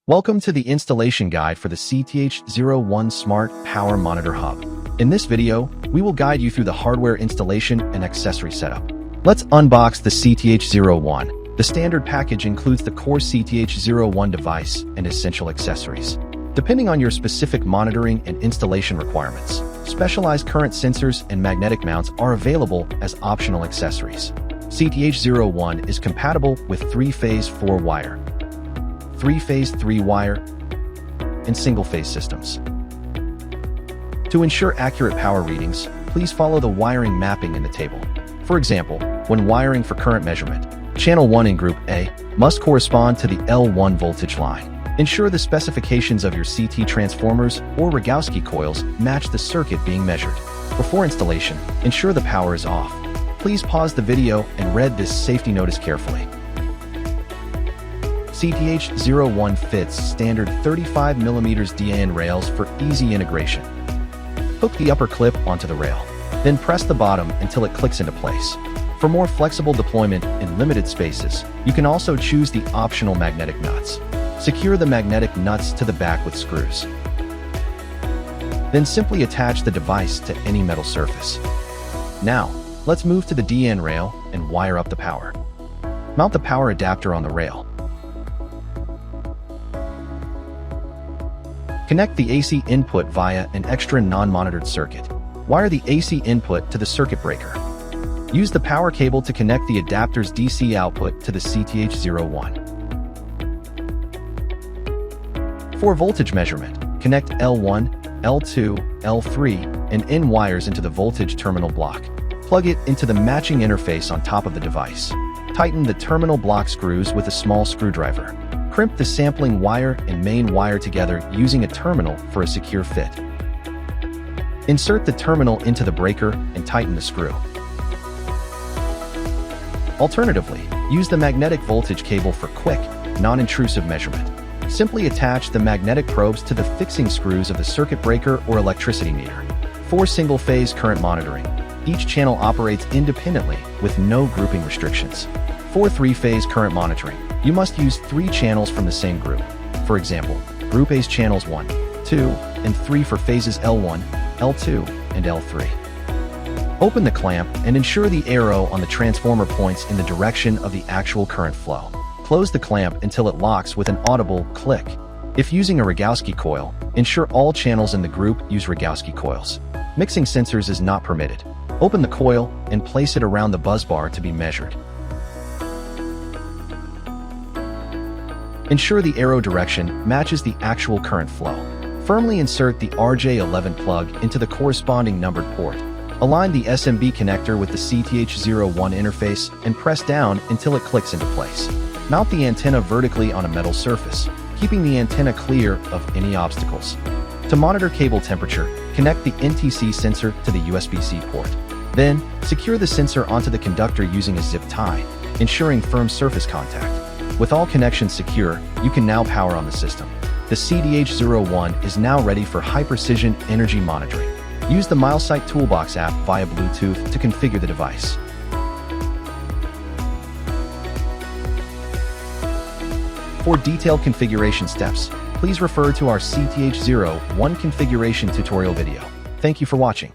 Welcome to the installation guide for the CTH01 Smart Power Monitor Hub. In this video, we will guide you through the hardware installation and accessory setup. Let's unbox the CTH01. The standard package includes the core CTH01 device and essential accessories. Depending on your specific monitoring and installation requirements, specialized current sensors and magnetic mounts are available as optional accessories. CTH01 is compatible with 3-phase 4-wire, 3-phase 3-wire, and single-phase systems. To ensure accurate power readings, please follow the wiring mapping in the table. For example, when wiring for current measurement, channel 1 in group A must correspond to the L1 voltage line. Ensure the specifications of your CT transformers or Rogowski coils match the circuit being measured. Before installation, ensure the power is off. Please pause the video and read this safety notice carefully. CTH01 fits standard 35mm DAN rails for easy integration. Hook the upper clip onto the rail, then press the bottom until it clicks into place. For more flexible deployment in limited spaces, you can also choose the optional magnetic nuts. Secure the magnetic nuts to the back with screws. Then simply attach the device to any metal surface. Now, let's move to the DAN rail and wire up the power. Mount the power adapter on the rail. Connect the AC input via an extra non-monitored circuit. Wire the AC input to the circuit breaker. Use the power cable to connect the adapter's DC output to the CTH01. For voltage measurement, connect L1, L2, L3, and N wires into the voltage terminal block. Plug it into the matching interface on top of the device. Tighten the terminal block screws with a small screwdriver. Crimp the sampling wire and main wire together using a terminal for a secure fit. Insert the terminal into the breaker and tighten the screw. Alternatively, use the magnetic voltage cable for quick, non-intrusive measurement. Simply attach the magnetic probes to the fixing screws of the circuit breaker or electricity meter. For single-phase current monitoring, each channel operates independently with no grouping restrictions. For 3-phase current monitoring, you must use 3 channels from the same group. For example, Group A's channels 1, 2, and 3 for phases L1, L2, and L3. Open the clamp and ensure the arrow on the transformer points in the direction of the actual current flow. Close the clamp until it locks with an audible click. If using a Rogowski coil, ensure all channels in the group use Rogowski coils. Mixing sensors is not permitted. Open the coil and place it around the busbar to be measured. Ensure the arrow direction matches the actual current flow. Firmly insert the RJ11 plug into the corresponding numbered port. Align the SMB connector with the CTH01 interface and press down until it clicks into place. Mount the antenna vertically on a metal surface, keeping the antenna clear of any obstacles. To monitor cable temperature, connect the NTC sensor to the USB-C port. Then, secure the sensor onto the conductor using a zip tie, ensuring firm surface contact. With all connections secure, you can now power on the system. The CTH01 is now ready for high-precision energy monitoring. Use the Milesight Toolbox app via Bluetooth to configure the device. For detailed configuration steps, please refer to our CTH01 configuration tutorial video. Thank you for watching.